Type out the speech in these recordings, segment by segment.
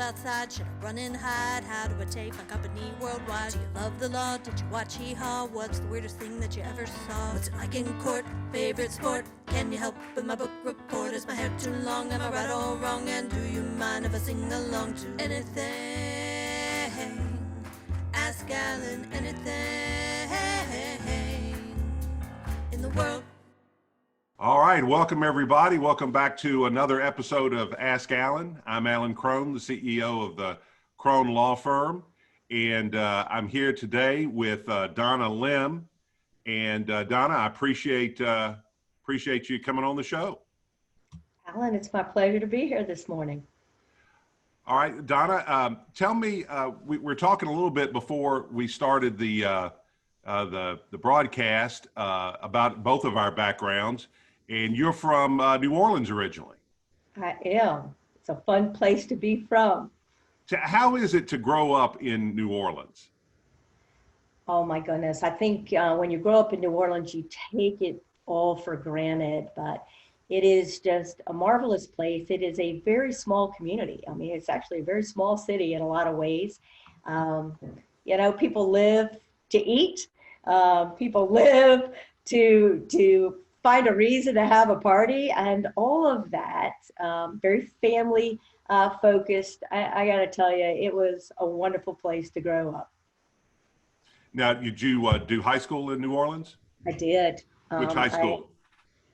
outside? Should I run and hide? How do I take my company worldwide? Do you love the law? Did you watch Hee-Haw? What's the weirdest thing that you ever saw? What's it like in court? Favorite sport? Can you help with my book report? Is my hair too long? Am I right or wrong? And do you mind if I sing along to anything? Ask Alan anything in the world. All right, welcome everybody. Welcome back to another episode of Ask Alan. I'm Alan Crone, the CEO of the Crone Law Firm, and I'm here today with Donna Lemm. And Donna, I appreciate you coming on the show. Alan, it's my pleasure to be here this morning. All right, Donna, tell me, we were talking a little bit before we started the broadcast about both of our backgrounds. And you're from New Orleans originally. I am. It's a fun place to be from. So how is it to grow up in New Orleans? Oh my goodness. I think when you grow up in New Orleans, you take it all for granted, but it is just a marvelous place. It is a very small community. I mean, it's actually a very small city in a lot of ways. People live to eat. People live to find a reason to have a party, and all of that, very family focused. I got to tell you, it was a wonderful place to grow up. Now, did you do high school in New Orleans? I did. Which high school?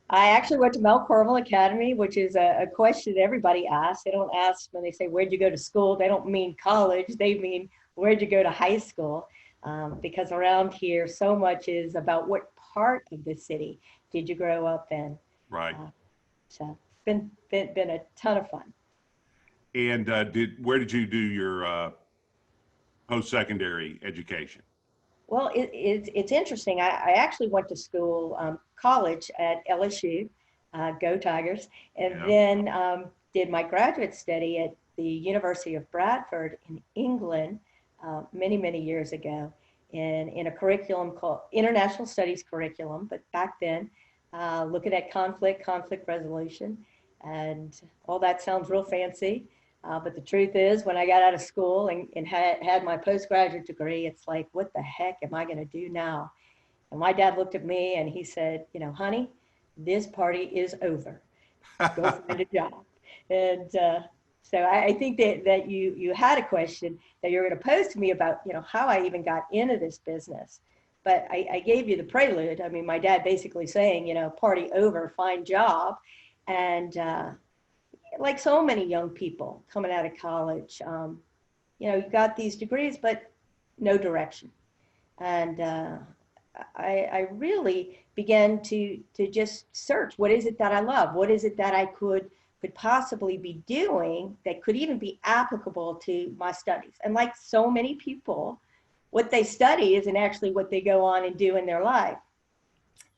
I actually went to Mount Carmel Academy, which is a question everybody asks. They don't ask when they say, where'd you go to school? They don't mean college. They mean, where'd you go to high school? Because around here, so much is about what part of the city did you grow up in? Right. So been a ton of fun. And where did you do your post-secondary education? Well, it's interesting. I actually went to school, college at LSU, go Tigers, and then did my graduate study at the University of Bradford in England many years ago in a curriculum called International Studies curriculum, but back then looking at conflict resolution, and all that sounds real fancy. But the truth is, when I got out of school and had my postgraduate degree, it's like, what the heck am I going to do now? And my dad looked at me and he said, honey, this party is over. Go find a job. And so I think that you had a question that you're going to pose to me about, how I even got into this business. But I gave you the prelude. I mean, my dad basically saying, party over, find job. And like so many young people coming out of college, you got these degrees, but no direction. And I really began to just search, what is it that I love? What is it that I could possibly be doing that could even be applicable to my studies? And like so many people, what they study isn't actually what they go on and do in their life.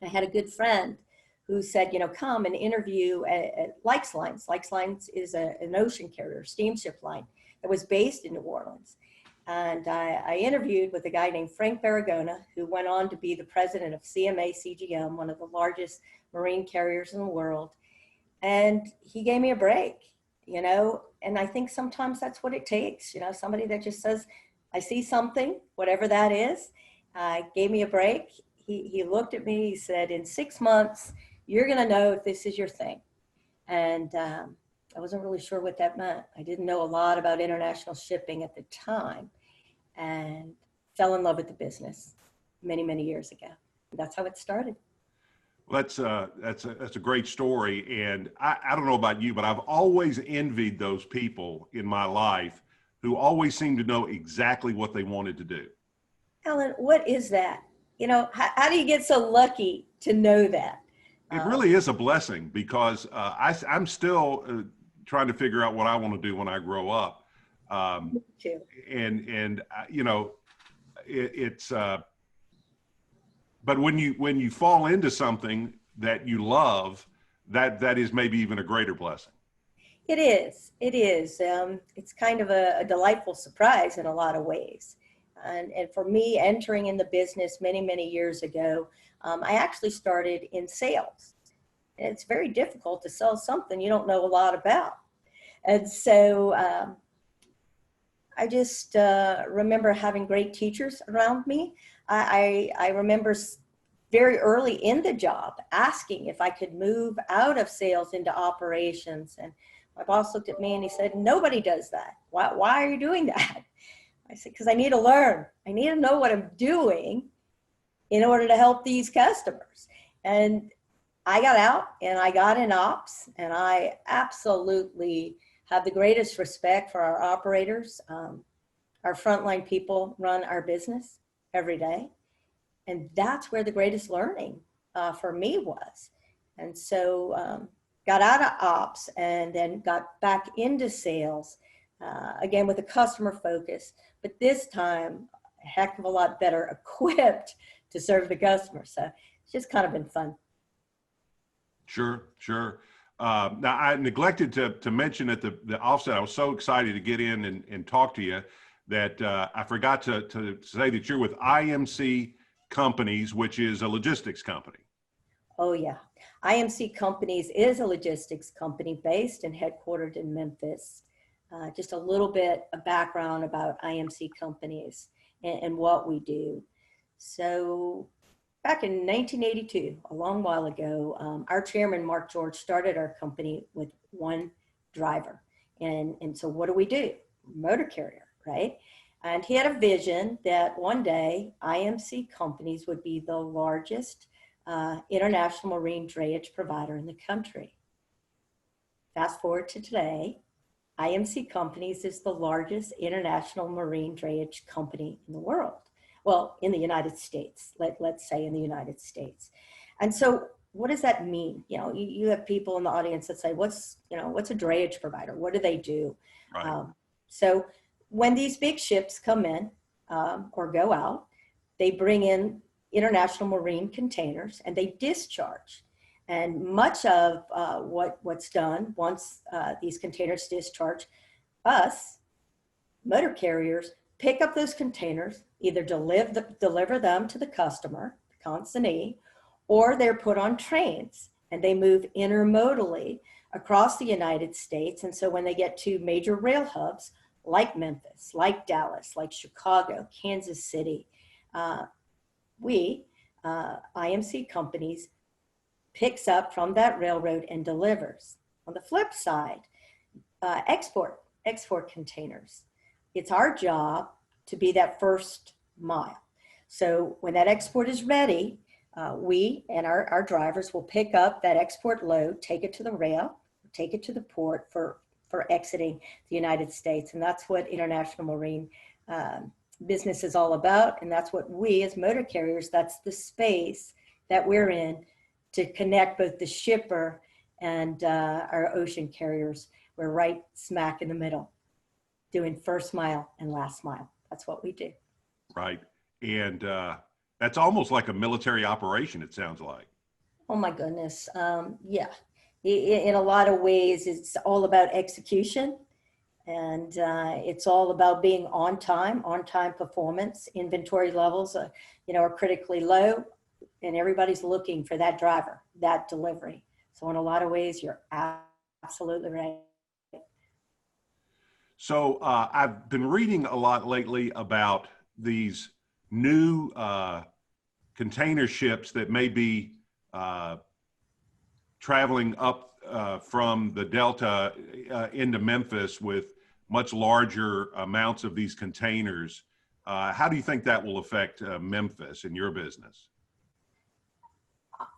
I had a good friend who said, come and interview at Likes Lines. Likes Lines is an ocean carrier, steamship line that was based in New Orleans. And I interviewed with a guy named Frank Barragona, who went on to be the president of CMA CGM, one of the largest marine carriers in the world. And he gave me a break, and I think sometimes that's what it takes, somebody that just says, I see something, whatever that is, gave me a break. He looked at me, he said, in 6 months, you're going to know if this is your thing. And I wasn't really sure what that meant. I didn't know a lot about international shipping at the time, and fell in love with the business many years ago. That's how it started. Well, that's a great story. And I don't know about you, but I've always envied those people in my life who always seem to know exactly what they wanted to do. Alan, what is that? How do you get so lucky to know that? It really is a blessing, because I'm still trying to figure out what I want to do when I grow up. Me too. And it's but when you fall into something that you love, that is maybe even a greater blessing. It is. It's kind of a delightful surprise in a lot of ways. And for me, entering in the business many years ago, I actually started in sales. And it's very difficult to sell something you don't know a lot about. And so I just remember having great teachers around me. I remember very early in the job asking if I could move out of sales into operations. And my boss looked at me and he said, nobody does that. Why are you doing that? I said, because I need to learn. I need to know what I'm doing in order to help these customers. And I got out and I got in ops, and I absolutely have the greatest respect for our operators. Our frontline people run our business every day. And that's where the greatest learning for me was. And so got out of ops and then got back into sales, again with a customer focus, but this time a heck of a lot better equipped to serve the customer. So it's just kind of been fun. Sure, sure. Now, I neglected to mention at the offset, I was so excited to get in and talk to you that I forgot to say that you're with IMC Companies, which is a logistics company. Oh, yeah. IMC Companies is a logistics company based and headquartered in Memphis. Just a little bit of background about IMC Companies and what we do. So back in 1982, a long while ago, our chairman, Mark George, started our company with one driver. And so what do? Motor carrier, right? And he had a vision that one day IMC Companies would be the largest international marine drayage provider in the country. Fast forward to today, IMC Companies is the largest international marine drayage company in the world. Well, in the United States, let's say in the United States. And so what does that mean? You know, you have people in the audience that say, what's a drayage provider? What do they do? Right. So when these big ships come in or go out, they bring in international marine containers and they discharge. And much of what's done once these containers discharge, us, motor carriers, pick up those containers, either deliver them to the customer, the consignee, or they're put on trains and they move intermodally across the United States. And so when they get to major rail hubs like Memphis, like Dallas, like Chicago, Kansas City, IMC Companies, picks up from that railroad and delivers. On the flip side, export containers. It's our job to be that first mile. So when that export is ready, we and our drivers will pick up that export load, take it to the rail, take it to the port for exiting the United States. And that's what international marine business is all about. And that's what we as motor carriers, that's the space that we're in to connect both the shipper and our ocean carriers. We're right smack in the middle, doing first mile and last mile. That's what we do. Right. And that's almost like a military operation, it sounds like. Oh my goodness. Yeah. In a lot of ways, it's all about execution. And it's all about being on time performance. Inventory levels, are critically low, and everybody's looking for that driver, that delivery. So in a lot of ways, you're absolutely right. So I've been reading a lot lately about these new container ships that may be traveling up from the Delta into Memphis with much larger amounts of these containers. How do you think that will affect Memphis and your business?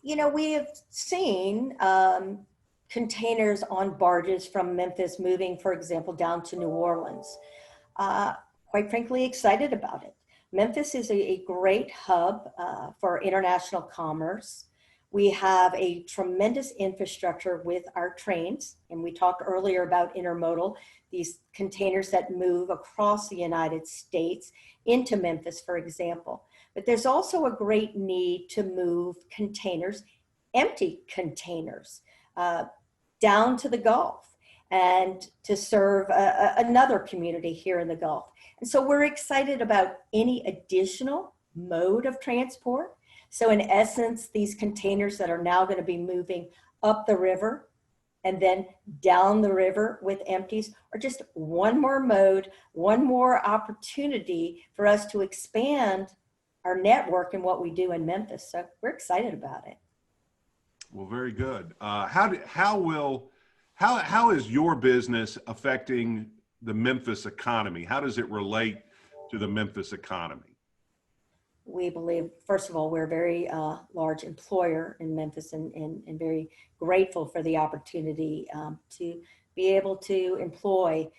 We have seen containers on barges from Memphis moving, for example, down to New Orleans. Quite frankly, excited about it. Memphis is a great hub for international commerce. We have a tremendous infrastructure with our trains, and we talked earlier about intermodal, these containers that move across the United States into Memphis, for example. But there's also a great need to move containers, empty containers, down to the Gulf and to serve another community here in the Gulf. And so we're excited about any additional mode of transport. So in essence, these containers that are now going to be moving up the river and then down the river with empties, or just one more mode, one more opportunity for us to expand our network and what we do in Memphis. So we're excited about it. Well, very good. How is your business affecting the Memphis economy? How does it relate to the Memphis economy? We believe, first of all, we're a very large employer in Memphis, and very grateful for the opportunity to be able to employ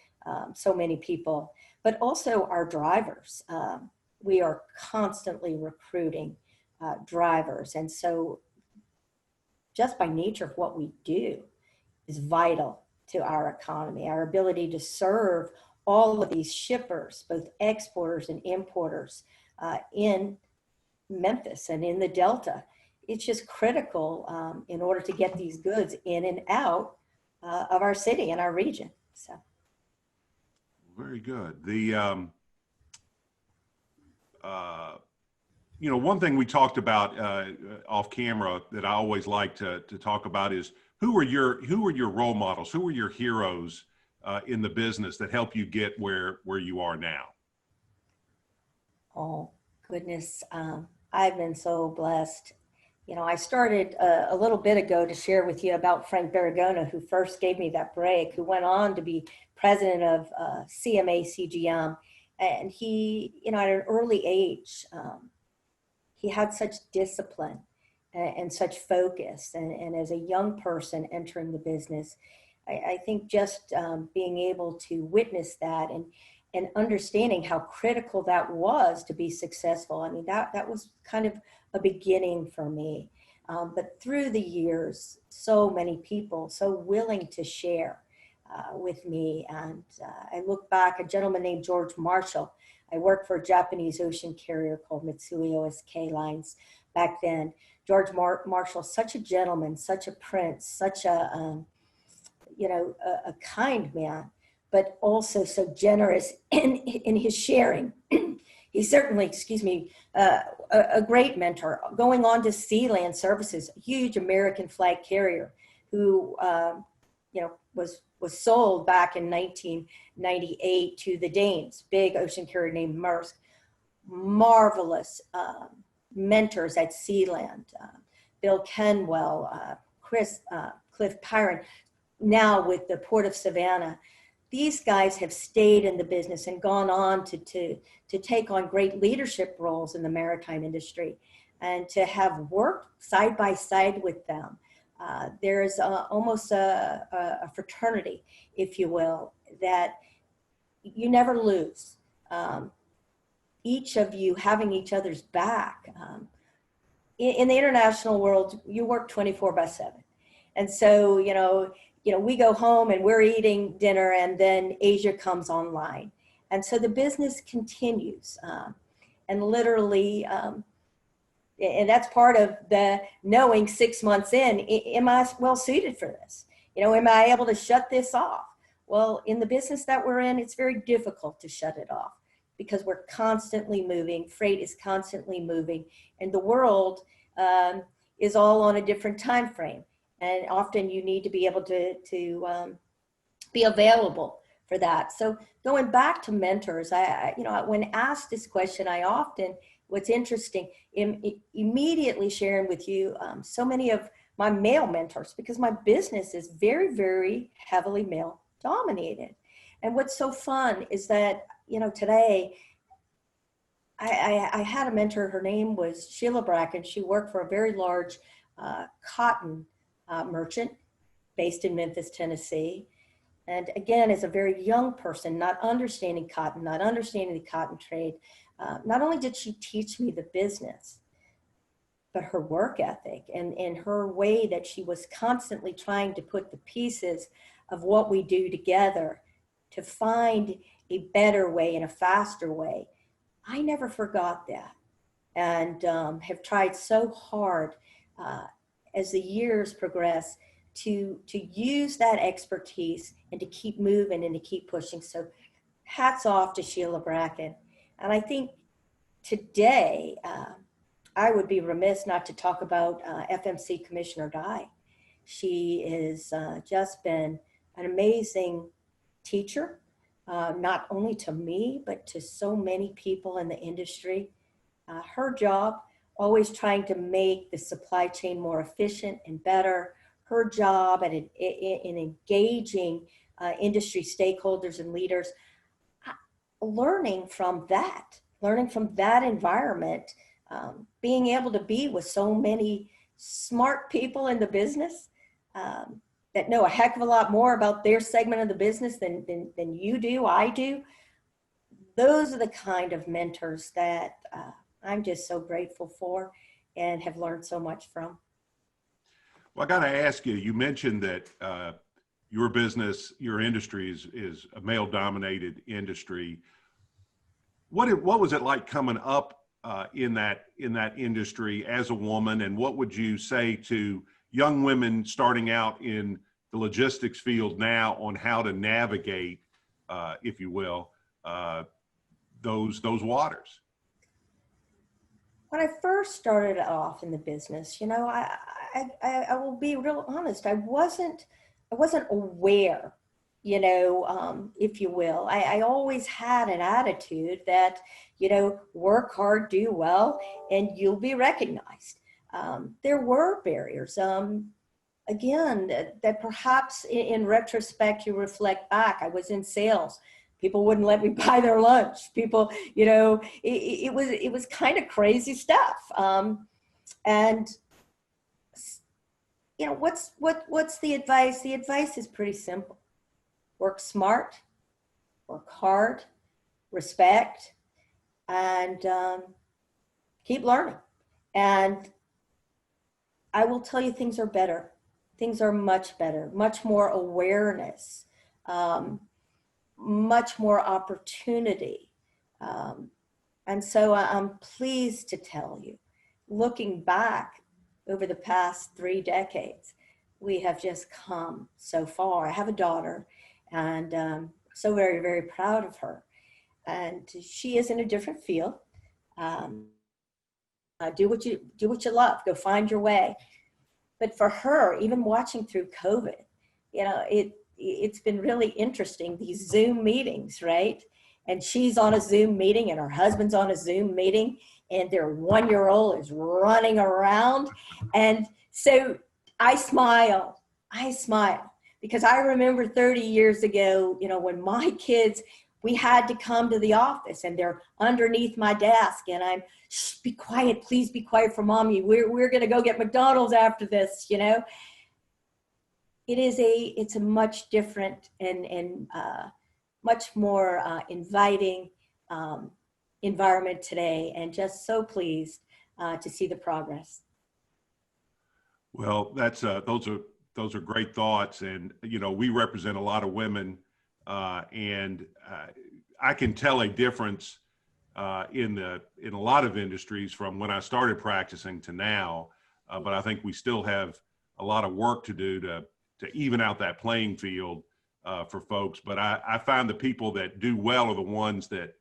so many people, but also our drivers. We are constantly recruiting drivers. And so just by nature of what we do is vital to our economy, our ability to serve all of these shippers, both exporters and importers in Memphis and in the Delta. It's just critical in order to get these goods in and out of our city and our region. So, very good. One thing we talked about off camera that I always like to talk about is who are your role models? Who are your heroes in the business that help you get where you are now? Oh, goodness. I've been so blessed. I started a little bit ago to share with you about Frank Barragona, who first gave me that break, who went on to be president of CMA CGM. And he, at an early age, he had such discipline and such focus. And as a young person entering the business, I think just being able to witness that and understanding how critical that was to be successful. I mean, that was kind of a beginning for me. But through the years, so many people so willing to share with me. And I look back, a gentleman named George Marshall. I worked for a Japanese ocean carrier called Mitsui OSK Lines back then. George Marshall, such a gentleman, such a prince, such a kind man, but also so generous in his sharing. He's certainly, a great mentor. Going on to Sealand Services, a huge American flag carrier who, was sold back in 1998 to the Danes, big ocean carrier named Maersk. Marvelous mentors at Sealand. Bill Kenwell, Cliff Pyron, now with the Port of Savannah. These guys have stayed in the business and gone on to take on great leadership roles in the maritime industry, and to have worked side by side with them. There's almost a fraternity, if you will, that you never lose. Each of you having each other's back. In the international world, you work 24/7. And so, we go home and we're eating dinner, and then Asia comes online. And so the business continues. And literally, and that's part of the knowing 6 months in, am I well suited for this? Am I able to shut this off? Well, in the business that we're in, it's very difficult to shut it off because we're constantly moving. Freight is constantly moving, and the world is all on a different time frame. And often you need to be able to be available for that. So going back to mentors, when asked this question, what's interesting, immediately sharing with you so many of my male mentors, because my business is very, very heavily male dominated. And what's so fun is that, today I had a mentor, her name was Sheila Bracken. She worked for a very large cotton merchant based in Memphis, Tennessee. And again, as a very young person, not understanding cotton, not understanding the cotton trade, not only did she teach me the business, but her work ethic and her way that she was constantly trying to put the pieces of what we do together to find a better way and a faster way. I never forgot that, and have tried so hard as the years progress to use that expertise and to keep moving and to keep pushing. So hats off to Sheila Bracken. And I think today, I would be remiss not to talk about FMC Commissioner Dye. She is just been an amazing teacher, not only to me, but to so many people in the industry. Her job, always trying to make the supply chain more efficient and better. Her job in engaging industry stakeholders and leaders, learning from that environment, being able to be with so many smart people in the business that know a heck of a lot more about their segment of the business than you do, I do. Those are the kind of mentors that I'm just so grateful for and have learned so much from. Well, I got to ask you, you mentioned that your business, your industry is a male-dominated industry. What was it like coming up in that industry as a woman, and what would you say to young women starting out in the logistics field now on how to navigate, if you will, those waters? When I first started off in the business, you know, I will be real honest. I wasn't aware, you know, if you will. I always had an attitude that, you know, work hard, do well, and you'll be recognized. There were barriers. Again, that perhaps in retrospect, you reflect back. I was in sales. People wouldn't let me buy their lunch. People, you know, it was kind of crazy stuff. And you know, what's the advice? The advice is pretty simple. Work smart, work hard, respect, and keep learning. And I will tell you, things are better. Things are much better, much more awareness, much more opportunity. And so I'm pleased to tell you, looking back over the past 3 decades, we have just come so far. I have a daughter, and so very, very proud of her. And she is in a different field. Do what you love. Go find your way. But for her, even watching through COVID, you know, it's been really interesting, these Zoom meetings, right? And she's on a Zoom meeting and her husband's on a Zoom meeting and their 1-year-old is running around. And so I smile because I remember 30 years ago, you know, when my kids, we had to come to the office and they're underneath my desk and I'm, shh, be quiet, please be quiet for mommy. We're going to go get McDonald's after this, you know. It's a much different and much more inviting environment today, and just so pleased to see the progress. Well, that's those are great thoughts, and you know, we represent a lot of women, and I can tell a difference in a lot of industries from when I started practicing to now, but I think we still have a lot of work to do to even out that playing field for folks. But I find the people that do well are the ones that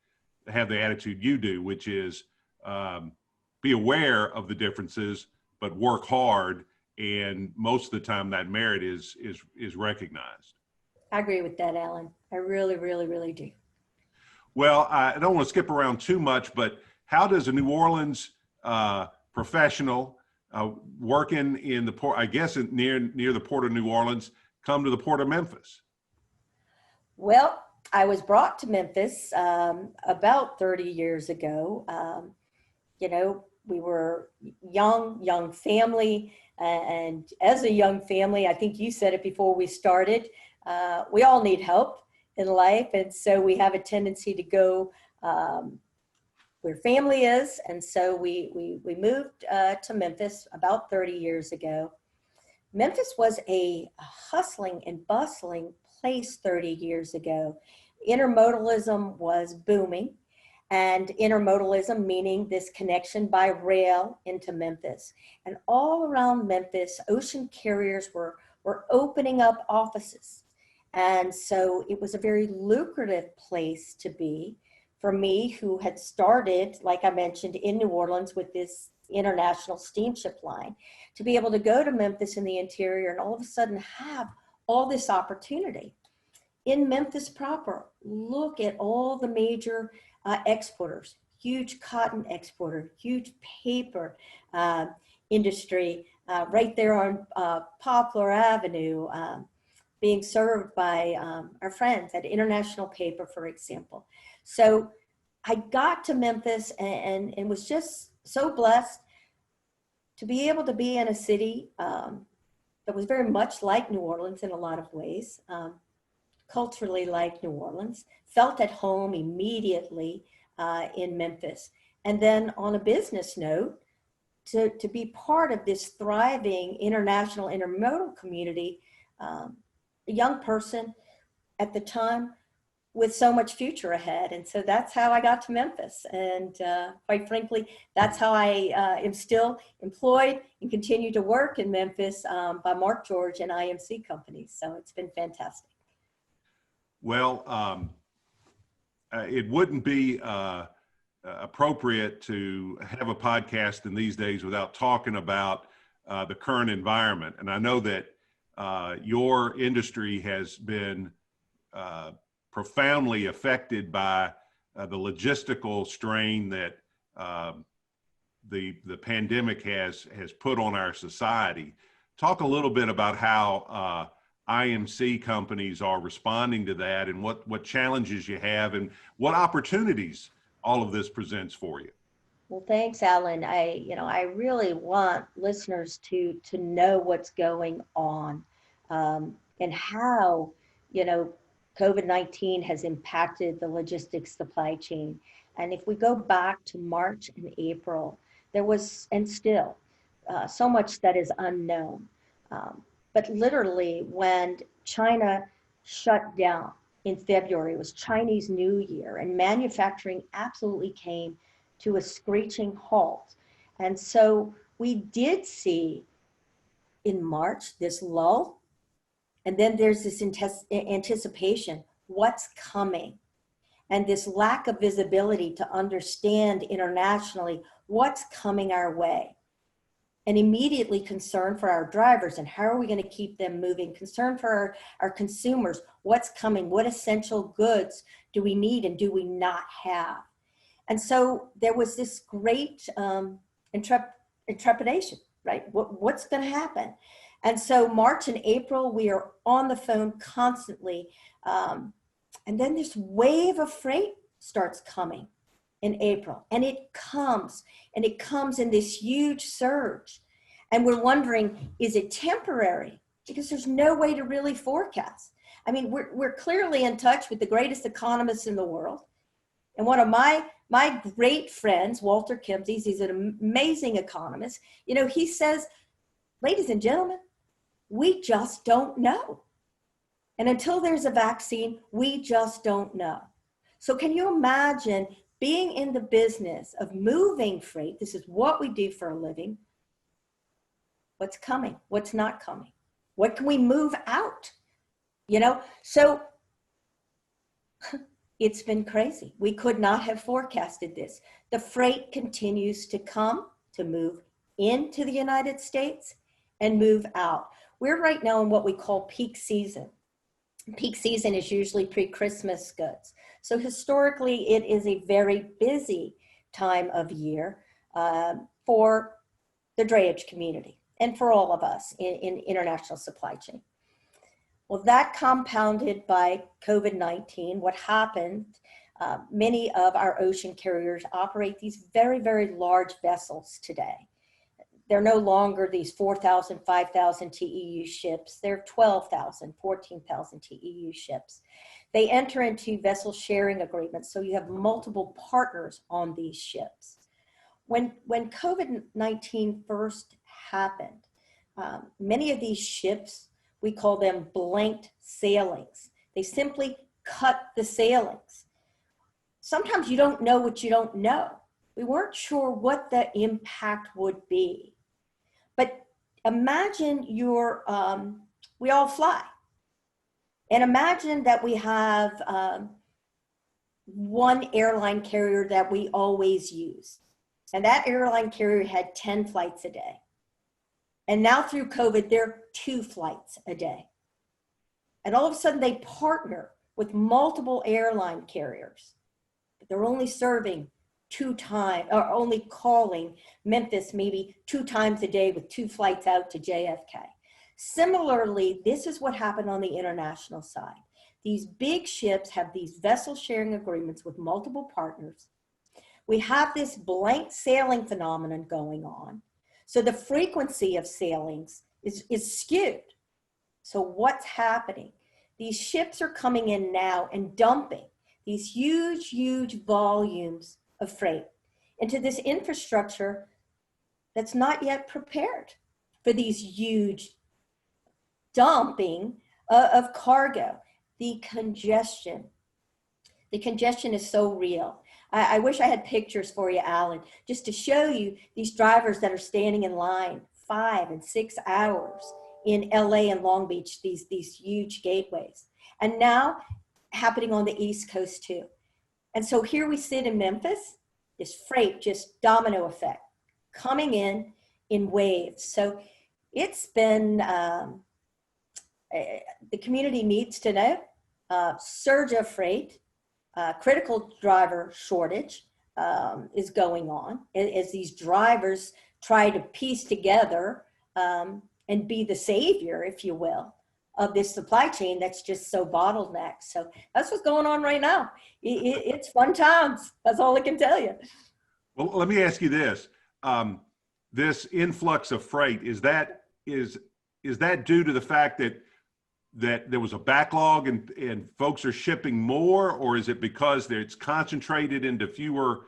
have the attitude you do, which is be aware of the differences, but work hard. And most of the time that merit is recognized. I agree with that, Alan. I really, really, really do. Well, I don't want to skip around too much, but how does a New Orleans professional working in the port, I guess near the port of New Orleans, come to the port of Memphis? Well, I was brought to Memphis about 30 years ago. You know, we were young family, and as a young family, I think you said it before we started, we all need help in life, and so we have a tendency to go where family is, and so we moved to Memphis about 30 years ago. Memphis was a hustling and bustling place 30 years ago. Intermodalism was booming, and intermodalism meaning this connection by rail into Memphis. And all around Memphis, ocean carriers were opening up offices. And so it was a very lucrative place to be for me, who had started, like I mentioned, in New Orleans with this international steamship line, to be able to go to Memphis in the interior and all of a sudden have all this opportunity. In Memphis proper, look at all the major exporters, huge cotton exporter, huge paper industry right there on Poplar Avenue, being served by our friends at International Paper, for example. So I got to Memphis and was just so blessed to be able to be in a city that was very much like New Orleans in a lot of ways, culturally like New Orleans, felt at home immediately in Memphis. And then on a business note, to be part of this thriving international intermodal community, a young person at the time with so much future ahead. And so that's how I got to Memphis. And quite frankly, that's how I am still employed and continue to work in Memphis by Mark George and Imc Companies. So it's been fantastic. Well, it wouldn't be appropriate to have a podcast in these days without talking about the current environment. And I know that your industry has been profoundly affected by the logistical strain that the pandemic has put on our society. Talk a little bit about how Imc companies are responding to that, and what challenges you have and what opportunities all of this presents for you. Well, thanks, Alan. I really want listeners to know what's going on and how, COVID-19 has impacted the logistics supply chain. And if we go back to March and April, there was, and still, so much that is unknown. But literally, when China shut down in February, it was Chinese New Year, and manufacturing absolutely came to a screeching halt. And so we did see in March this lull, and then there's this anticipation, what's coming? And this lack of visibility to understand internationally what's coming our way. And immediately concern for our drivers and how are we going to keep them moving? Concern for our consumers, what's coming? What essential goods do we need and do we not have? And so there was this great intrepidation, right? What's going to happen? And so March and April, we are on the phone constantly. And then this wave of freight starts coming in April, and it comes in this huge surge. And we're wondering, is it temporary? Because there's no way to really forecast. I mean, we're clearly in touch with the greatest economists in the world. And one of my great friends, Walter Kempsey, he's an amazing economist. He says, ladies and gentlemen, we just don't know. And until there's a vaccine, we just don't know. So can you imagine being in the business of moving freight? This is what we do for a living. What's coming? What's not coming? What can we move out? So it's been crazy. We could not have forecasted this. The freight continues to come, to move into the United States and move out. We're right now in what we call peak season. Peak season is usually pre-Christmas goods. So historically, it is a very busy time of year for the drayage community and for all of us in international supply chain. Well, that compounded by COVID-19, what happened, many of our ocean carriers operate these very, very large vessels today. They're no longer these 4,000, 5,000 TEU ships. They're 12,000, 14,000 TEU ships. They enter into vessel sharing agreements, so you have multiple partners on these ships. When COVID-19 first happened, many of these ships, we call them blanked sailings. They simply cut the sailings. Sometimes you don't know what you don't know. We weren't sure what the impact would be. But imagine we all fly. And imagine that we have one airline carrier that we always use. And that airline carrier had 10 flights a day. And now through COVID, they're 2 flights a day. And all of a sudden they partner with multiple airline carriers. But they're only serving 2 times, or only calling Memphis maybe 2 times a day with 2 flights out to JFK. Similarly, this is what happened on the international side. These big ships have these vessel sharing agreements with multiple partners. We have this blank sailing phenomenon going on. So the frequency of sailings is skewed. So what's happening? These ships are coming in now and dumping these huge, huge volumes of freight into this infrastructure that's not yet prepared for these huge dumping of cargo. The congestion is so real. I wish I had pictures for you, Alan, just to show you these drivers that are standing in line 5 and 6 hours in LA and Long Beach, these huge gateways. And now happening on the East Coast too. And so here we sit in Memphis, this freight just domino effect coming in waves. So it's been, the community needs to know, surge of freight, critical driver shortage is going on as these drivers try to piece together and be the savior, if you will, of this supply chain that's just so bottlenecked. So that's what's going on right now. It's fun times. That's all I can tell you. Well, let me ask you this. This influx of freight, is that due to the fact that there was a backlog and folks are shipping more, or is it because it's concentrated into fewer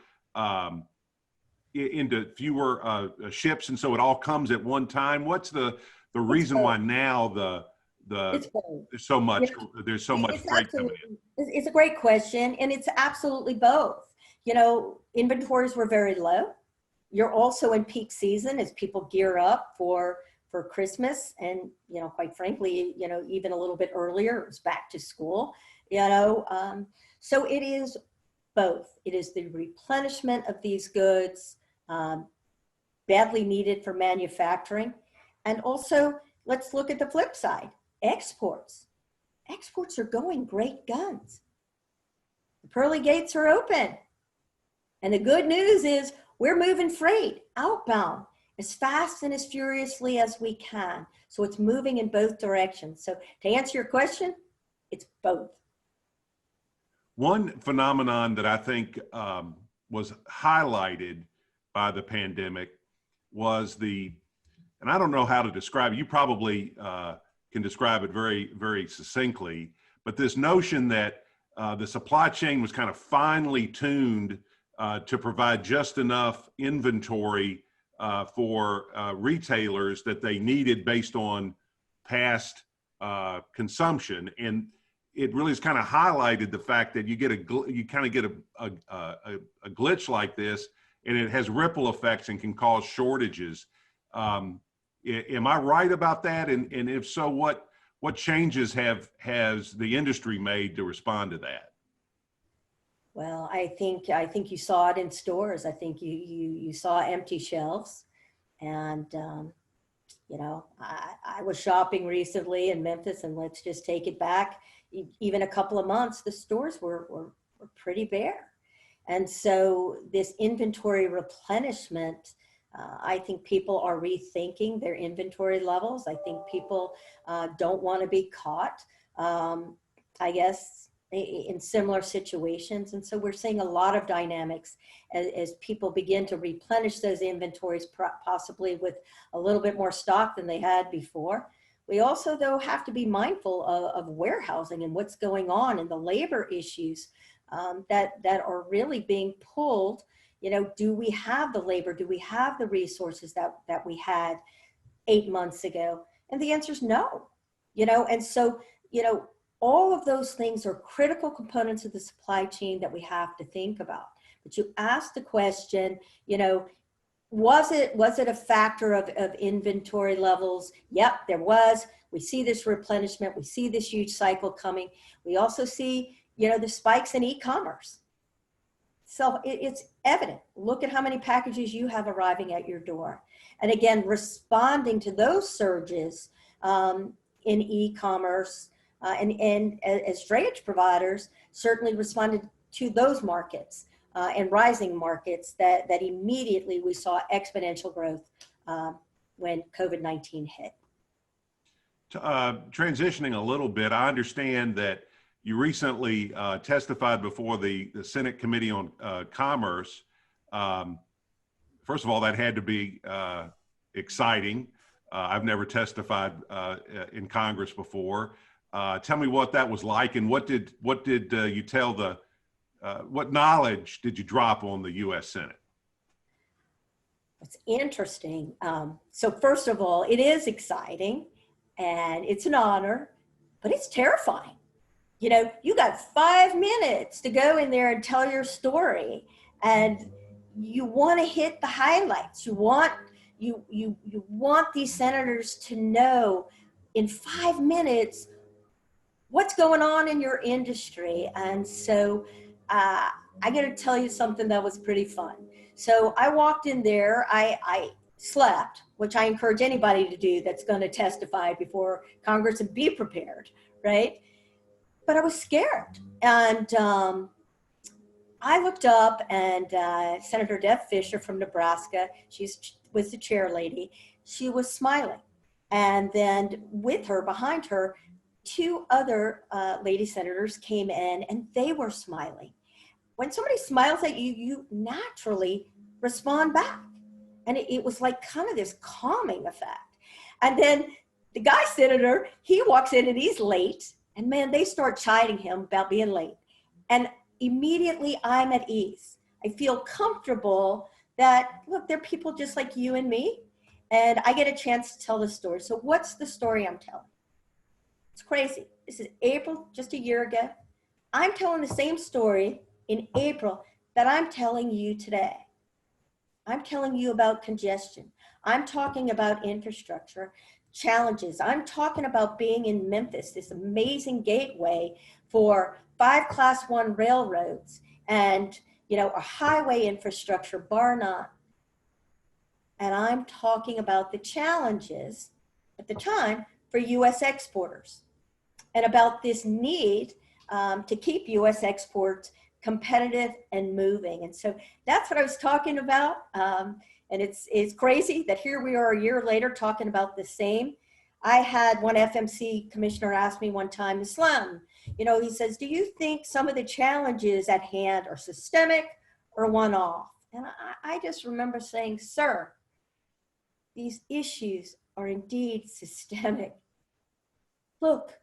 ships, and so it all comes at one time? What's the reason why now there's so much freight coming in? It's a great question, and it's absolutely both. You know, inventories were very low. You're also in peak season as people gear up for Christmas, and, you know, quite frankly, you know, even a little bit earlier, it was back to school, you know. So it is both. It is the replenishment of these goods, badly needed for manufacturing. And also, let's look at the flip side, exports. Exports are going great guns. The pearly gates are open. And the good news is we're moving freight outbound as fast and as furiously as we can. So it's moving in both directions. So to answer your question, it's both. One phenomenon that I think was highlighted by the pandemic was and I don't know how to describe it, you probably can describe it very, very succinctly, but this notion that the supply chain was kind of finely tuned to provide just enough inventory for retailers that they needed based on past consumption. And it really has kind of highlighted the fact that you kind of get a glitch like this, and it has ripple effects and can cause shortages. Am I right about that? And if so, what changes has the industry made to respond to that? Well, I think you saw it in stores. I think you saw empty shelves, and you know, I was shopping recently in Memphis, and let's just take it back even a couple of months. The stores were pretty bare, and so this inventory replenishment. I think people are rethinking their inventory levels. I think people don't want to be caught, I guess, in similar situations. And so we're seeing a lot of dynamics as people begin to replenish those inventories, possibly with a little bit more stock than they had before. We also, though, have to be mindful of warehousing and what's going on and the labor issues that are really being pulled. You know, do we have the labor? Do we have the resources that we had 8 months ago? And the answer is no. You know, and so, you know, all of those things are critical components of the supply chain that we have to think about. But you asked the question, you know, was it a factor of inventory levels? Yep, there was. We see this replenishment. We see this huge cycle coming. We also see, you know, the spikes in e-commerce. it's evident. Look at how many packages you have arriving at your door. And again, responding to those surges in e-commerce and as drayage providers certainly responded to those markets and rising markets that immediately we saw exponential growth when COVID-19 hit. Transitioning a little bit, I understand that you recently testified before the Senate Committee on Commerce. First of all, that had to be exciting. I've never testified in Congress before. Tell me what that was like, and what did you tell what knowledge did you drop on the U.S. Senate? It's interesting. So first of all, it is exciting and it's an honor, but it's terrifying. You know, you got 5 minutes to go in there and tell your story, and you want to hit the highlights. You want these senators to know in 5 minutes what's going on in your industry. And so I got to tell you something that was pretty fun. So I walked in there, I slept, which I encourage anybody to do that's going to testify before Congress, and be prepared, right? But I was scared. And I looked up, and Senator Deb Fischer from Nebraska, was the chair lady, she was smiling. And then with her, behind her, 2 other lady senators came in, and they were smiling. When somebody smiles at you, you naturally respond back. And it was like kind of this calming effect. And then the guy senator, he walks in and he's late. And man, they start chiding him about being late. And immediately I'm at ease. I feel comfortable that, look, they're people just like you and me. And I get a chance to tell the story. So what's the story I'm telling? It's crazy. This is April, just a year ago. I'm telling the same story in April that I'm telling you today. I'm telling you about congestion. I'm talking about infrastructure challenges. I'm talking about being in Memphis, this amazing gateway for 5 Class 1 railroads and, you know, a highway infrastructure, bar none. And I'm talking about the challenges at the time for U.S. exporters and about this need to keep U.S. exports competitive and moving. And so that's what I was talking about. And it's crazy that here we are a year later talking about the same. I had one FMC commissioner ask me one time, Ms. Lemm, you know, he says, do you think some of the challenges at hand are systemic or one-off? And I just remember saying, sir, these issues are indeed systemic. Look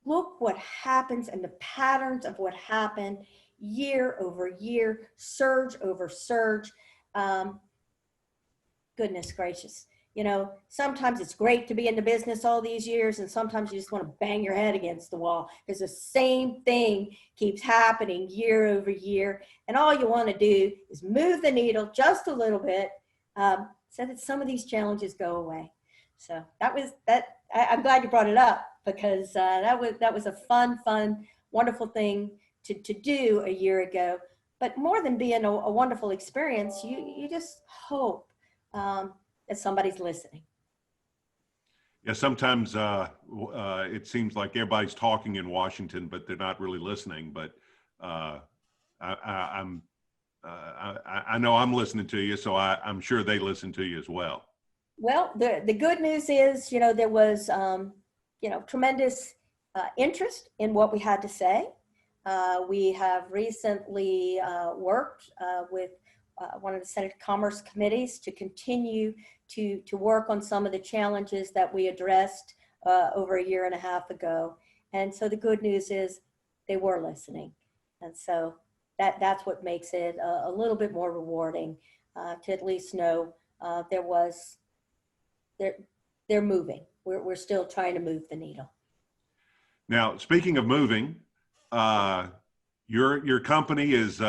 what happens and the patterns of what happened year over year, surge over surge. Goodness gracious. You know, sometimes it's great to be in the business all these years, and sometimes you just want to bang your head against the wall because the same thing keeps happening year over year. And all you want to do is move the needle just a little bit so that some of these challenges go away. So I'm glad you brought it up, because that was a fun, wonderful thing to do a year ago. But more than being a wonderful experience, you just hope that somebody's listening. Yeah, sometimes it seems like everybody's talking in Washington, but they're not really listening. But I know I'm listening to you, so I'm sure they listen to you as well. Well, the good news is, you know, there was, you know, tremendous interest in what we had to say. We have recently worked with one of the Senate Commerce committees to continue to work on some of the challenges that we addressed over a year and a half ago. And so the good news is they were listening. And so that's what makes it a little bit more rewarding to at least know they're moving. We're still trying to move the needle. Now, speaking of moving, your company is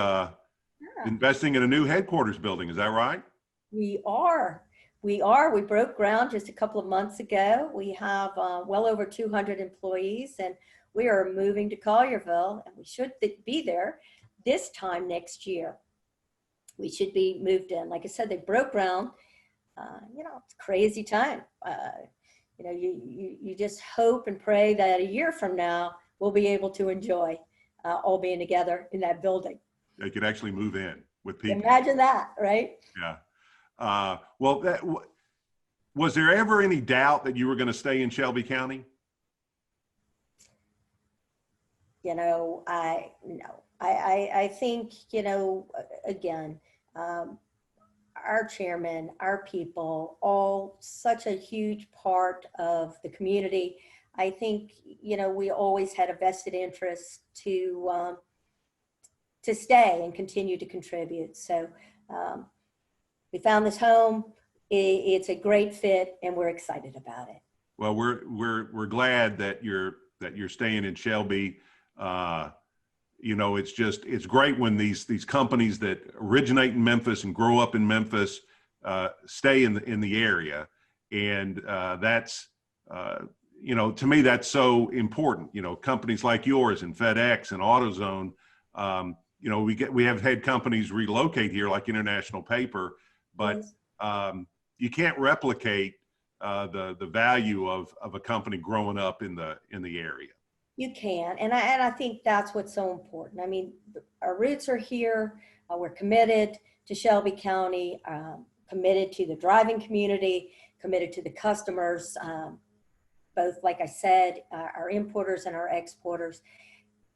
investing in a new headquarters building. Is that right? We are. We broke ground just a couple of months ago. We have well over 200 employees, and we are moving to Collierville, and we should be there this time next year. we should be moved in. Like I said, they broke ground. It's a crazy time. You just hope and pray that a year from now, we'll be able to enjoy all being together in that building. They could actually move in with people. Imagine that, right? Yeah. Was there ever any doubt that you were going to stay in Shelby County? I think, again, our chairman, our people, all such a huge part of the community. I think, we always had a vested interest to stay and continue to contribute. So we found this home. It's a great fit, and we're excited about it. Well, we're glad that you're staying in Shelby. It's great when these companies that originate in Memphis and grow up in Memphis stay in the area, and that's to me that's so important. Companies like yours and FedEx and AutoZone. We have had companies relocate here like International Paper, but you can't replicate the value of a company growing up in the area. You can, and I think that's what's so important. I mean, our roots are here. We're committed to Shelby County, committed to the driving community, committed to the customers, both, like I said, our importers and our exporters,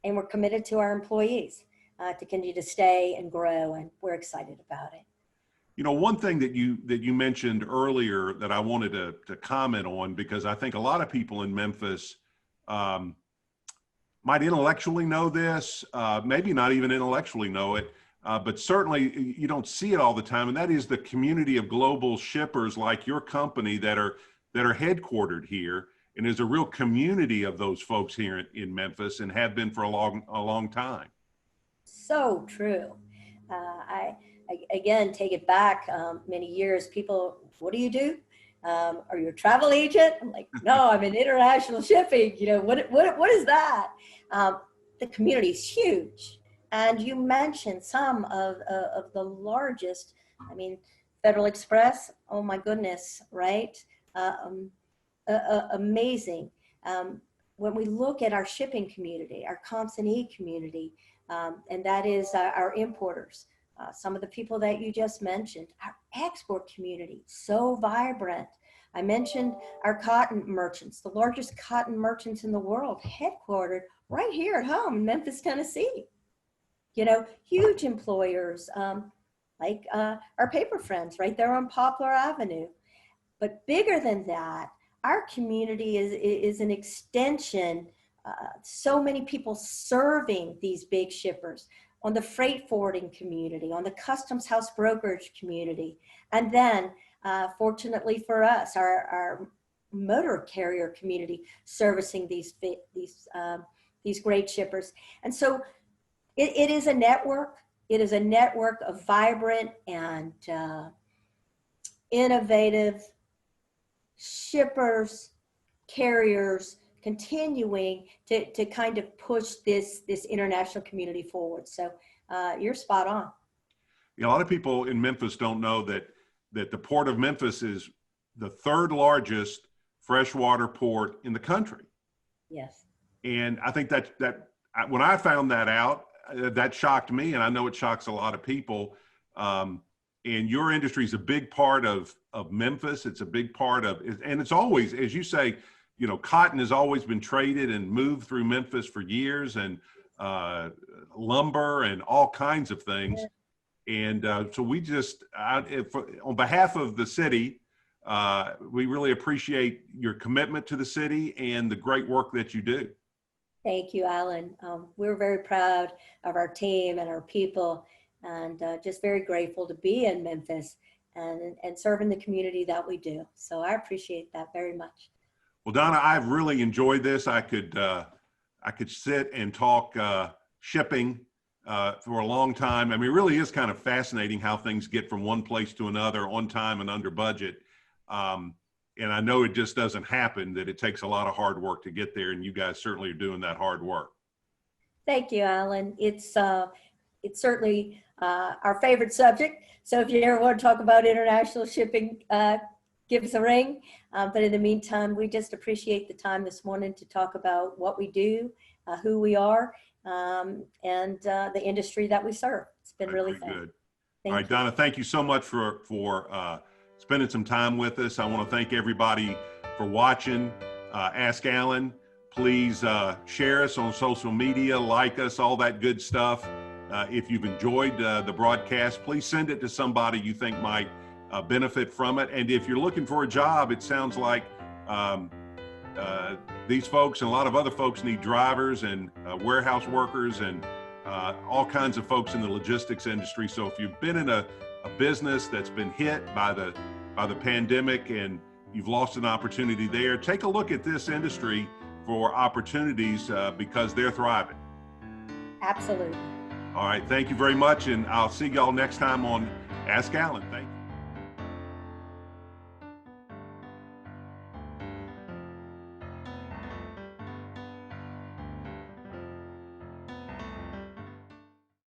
and we're committed to our employees to continue to stay and grow, and we're excited about it. One thing that you mentioned earlier that I wanted to comment on, because I think a lot of people in Memphis might intellectually know this, maybe not even intellectually know it, but certainly you don't see it all the time, and that is the community of global shippers like your company that are headquartered here, and there's a real community of those folks here in Memphis and have been for a long time. So true. I again take it back many years. People, what do you do? Are you a travel agent? I'm like, no, I'm in international shipping. What is that? The community is huge. And you mentioned some of the largest, Federal Express, oh my goodness, right? Amazing. When we look at our shipping community, our consignee community, and that is our importers, some of the people that you just mentioned, our export community, so vibrant. I mentioned our cotton merchants, the largest cotton merchants in the world, headquartered right here at home in Memphis, Tennessee. Huge employers like our paper friends right there on Poplar Avenue. But bigger than that, our community is an extension, so many people serving these big shippers on the freight forwarding community, on the customs house brokerage community, and then fortunately for us, our motor carrier community servicing these great shippers. And so it is a network. It is a network of vibrant and innovative shippers, carriers, continuing to kind of push this international community forward. So you're spot on. A lot of people in Memphis don't know that the Port of Memphis is the third largest freshwater port in the country. Yes. And I think that when I found that out, that shocked me, and I know it shocks a lot of people. And your industry is a big part of Memphis. It's a big part of, and it's always, as you say, cotton has always been traded and moved through Memphis for years, and lumber and all kinds of things. And so we just, on behalf of the city, we really appreciate your commitment to the city and the great work that you do. Thank you, Alan. We're very proud of our team and our people, and just very grateful to be in Memphis and serving the community that we do. So I appreciate that very much. Well, Donna, I've really enjoyed this. I could sit and talk shipping for a long time. I mean, it really is kind of fascinating how things get from one place to another on time and under budget. And I know it just doesn't happen, that it takes a lot of hard work to get there, and you guys certainly are doing that hard work. Thank you, Alan. It's certainly our favorite subject. So if you ever want to talk about international shipping, give us a ring. But in the meantime, we just appreciate the time this morning to talk about what we do, who we are, and the industry that we serve. It's been really fun. Good. All right, Donna, thank you so much for spending some time with us. I want to thank everybody for watching Ask Alan. Please share us on social media, like us, all that good stuff. If you've enjoyed the broadcast, please send it to somebody you think might benefit from it. And if you're looking for a job, it sounds like these folks and a lot of other folks need drivers and warehouse workers and all kinds of folks in the logistics industry. So if you've been in a business that's been hit by the pandemic and you've lost an opportunity there, take a look at this industry for opportunities because they're thriving. Absolutely. All right, thank you very much, and I'll see y'all next time on Ask Alan. Thank you.